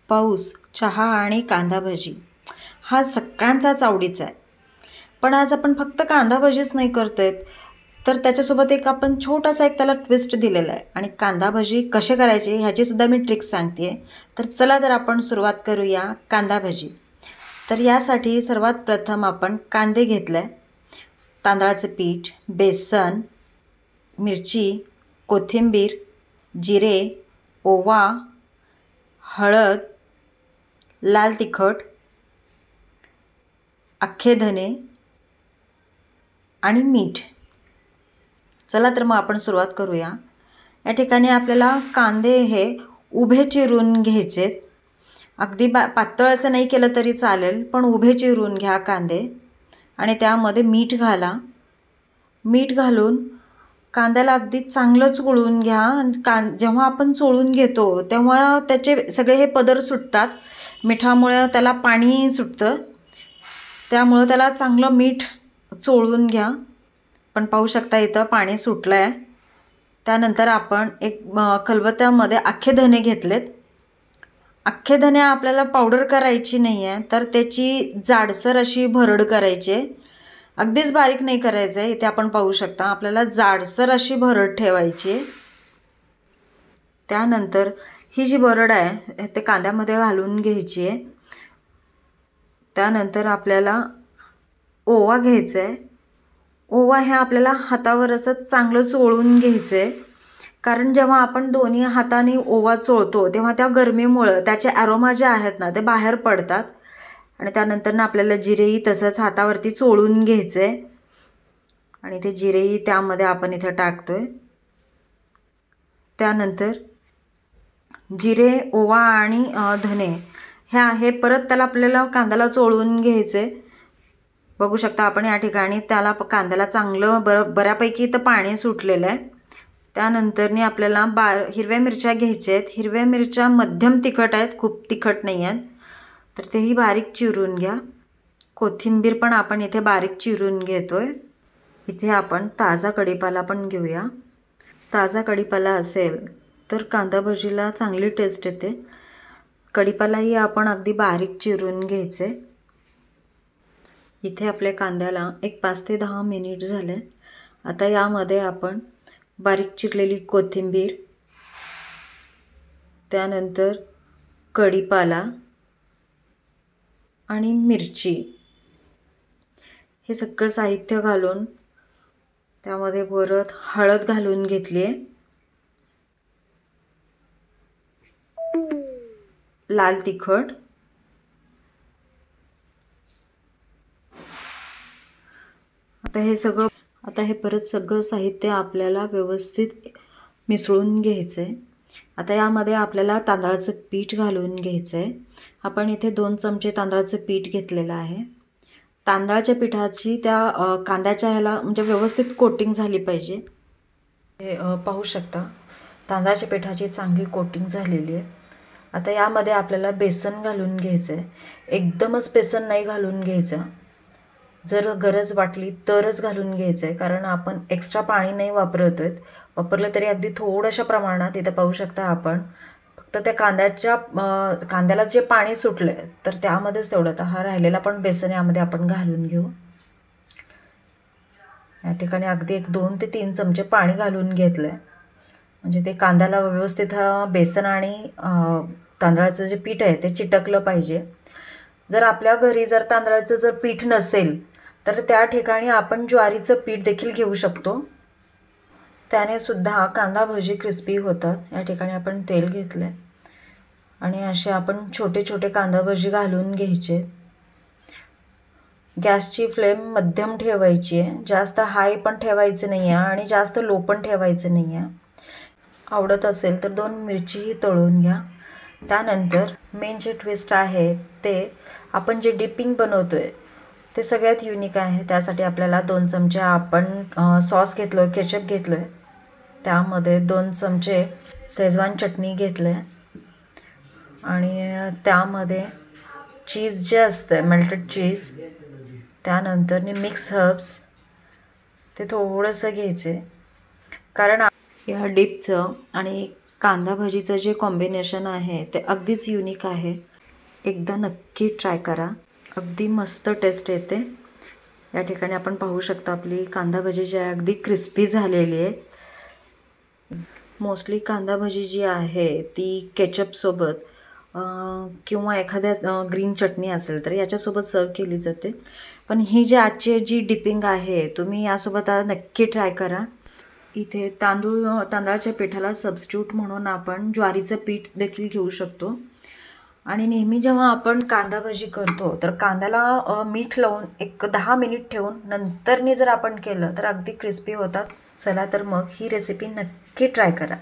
पाऊस, चहा आणि कांदा भजी हा सगळ्यांचाच आवडीचा आहे. पण आज आपण फक्त कांदा भजीच नाही करतोय, तर त्याच्यासोबत आपण छोटासा त्याला ट्विस्ट दिलेला आहे आणि कांदा भजी कसे करायचे ह्याचीसुद्धा मी ट्रिक्स सांगते आहे. तर चला तर आपण सुरुवात करूया कांदा भजी. तर यासाठी सर्वात प्रथम आपण कांदे घेतले, तांदळाचं पीठ, बेसन, मिरची, कोथिंबीर, जिरे, ओवा, हळद, लाल तिखट, अख्खे धने आणि मीठ. चला तर मग आपण सुरुवात करूया. या ठिकाणी आपल्याला कांदे हे उभे चिरून घ्यायचेत. अगदी पातळ असं नाही केलं तरी चालेल, पण उभे चिरून घ्या कांदे आणि त्यामध्ये मीठ घाला. मीठ घालून कांद्याला अगदी चांगलं चोळून घ्या. आणि जेव्हा आपण चोळून घेतो तेव्हा त्याचे सगळे हे पदर सुटतात. मिठामुळे त्याला पाणी सुटतं, त्यामुळं त्याला चांगलं मीठ चोळून घ्या. पण पाहू शकता इथं पाणी सुटलं आहे. त्यानंतर आपण एक खलबत्त्यामध्ये अख्खे धने घेतलेत. अख्खे धने आपल्याला पावडर करायची नाही आहे, तर त्याची जाडसर अशी भरड करायची आहे. अगदीच बारीक नाही करायचं आहे. इथे आपण पाहू शकता आपल्याला जाडसर अशी भरड ठेवायची आहे. त्यानंतर ही जी भरड आहे ते कांद्यामध्ये घालून घ्यायची आहे. त्यानंतर आपल्याला ओवा घ्यायचा आहे. ओवा हे आपल्याला हातावर असं चांगलं चोळून घ्यायचं आहे, कारण जेव्हा आपण दोन्ही हाताने ओवा चोळतो तेव्हा त्या गरमीमुळं त्याचे ॲरोमा जे आहेत ना ते बाहेर पडतात. आणि त्यानंतर आपल्याला जिरेही तसंच हातावरती चोळून घ्यायचं आहे आणि ते जिरेही त्यामध्ये आपण इथं टाकतो आहे. त्यानंतर जिरे, ओवा आणि धने हे आहे परत त्याला आपल्याला कांद्याला चोळून घ्यायचं आहे. बघू शकता आपण या ठिकाणी त्याला कांद्याला चांगलं बऱ्यापैकी इथं पाणी सुटलेलं आहे. त्यानंतरनी आपल्याला हिरव्या मिरच्या घ्यायच्या आहेत. हिरव्या मिरच्या मध्यम तिखट आहेत, खूप तिखट नाही आहेत, तर तेही बारीक चिरून घ्या. कोथिंबीर पण आपण इथे बारीक चिरून घेतो आहे. इथे आपण ताजा कढीपाला पण घेऊया. ताजा कढीपाला असेल तर कांदा भजीला चांगली टेस्ट येते. कढीपालाही आपण अगदी बारीक चिरून घ्यायचे. इथे आपल्या कांद्याला एक 5 ते 10 मिनिट झाले. आता यामध्ये आपण बारीक चिरलेली कोथिंबीर, त्यानंतर कढीपाला आणि मिरची हे सगळं साहित्य घालून त्यामध्ये परत हळद घालून घेतली आहे, लाल तिखट, आता हे परत सगळं साहित्य आपल्याला व्यवस्थित मिसळून घ्यायचं आहे. आता यामध्ये आपल्याला तांदळाचं पीठ घालून घ्यायचं आहे. आपण इथे 2 चमचे तांदळाचं पीठ घेतलेलं आहे. तांदळाच्या पिठाची त्या कांद्याच्या ह्याला म्हणजे व्यवस्थित कोटिंग झाली पाहिजे. हे पाहू शकता तांदळाच्या पिठाची चांगली कोटिंग झालेली आहे. आता यामध्ये आपल्याला बेसन घालून घ्यायचं आहे. एकदमच बेसन नाही घालून घ्यायचं, जर गरज वाटली तरच घालून घ्यायचं आहे, कारण आपण एक्स्ट्रा पाणी नाही वापरत आहेत. वापरलं तरी अगदी थोड्याशा प्रमाणात. इथं पाहू शकता आपण फक्त त्या कांद्याला जे पाणी सुटलं आहे तर त्यामध्येच तेवढं. तर हा राहिलेला पण बेसन यामध्ये आपण घालून घेऊ. या ठिकाणी अगदी 2 ते 3 चमचे पाणी घालून घेतलं आहे, म्हणजे ते कांद्याला व्यवस्थित बेसन आणि तांदळाचं जे पीठ आहे ते चिटकलं पाहिजे. जर आपल्या घरी जर तांदळाचं जर पीठ नसेल तर त्या ठिकाणी आपण ज्वारीचं पीठ देखील घेऊ शकतो. त्याने सुद्धा कांदा भजी क्रिस्पी होतात. या ठिकाणी आपण तेल घेतलं आहे आणि असे आपण छोटे छोटे कांदा भजी घालून घ्यायचे. गॅसची फ्लेम मध्यम ठेवायची आहे, जास्त हाय पण ठेवायचं नाही आहे आणि जास्त लो पण ठेवायचं नाही आहे. आवडत असेल तर 2 मिरचीही तळून घ्या. त्यानंतर मेन जे ट्विस्ट आहे ते आपण जे डिपिंग बनवतो आहे ते सगळ्यात युनिक आहे. त्यासाठी आपल्याला 2 चमचे आपण सॉस घेतलो आहे, केचप घेतलो आहे. त्यामध्ये 2 चमचे शेजवान चटणी घेतलं आहे आणि त्यामध्ये चीज जे असतं मेल्टेड चीज, त्यानंतर मिक्स हर्ब्स ते थोडंसं घ्यायचे, कारण या डिपचं आणि कांदा भजीचं जे कॉम्बिनेशन आहे ते अगदीच युनिक आहे. एकदा नक्की ट्राय करा, अगदी मस्त टेस्ट येते. या ठिकाणी आपण पाहू शकता आपली कांदा भजी जी आहे अगदी क्रिस्पी झालेली आहे. मोस्टली कांदा भजी जी आहे ती केचपसोबत किंवा एखाद्या ग्रीन चटणी असेल तर याच्यासोबत सर्व केली जाते. पण ही जी आजची जी डिपिंग आहे तुम्ही यासोबत नक्की ट्राय करा. इथे तांदळाच्या पिठाला सबस्टिट्यूट म्हणून आपण ज्वारीचं पीठ देखील घेऊ शकतो. आणि नेहमी जेव्हा आपण कांदा भजी करतो तर कांद्याला मीठ लावून एक 10 मिनिट ठेवून नंतरनी जर आपण केलं तर अगदी क्रिस्पी होतात. चला तर मग ही रेसिपी नक्की ट्राय करा.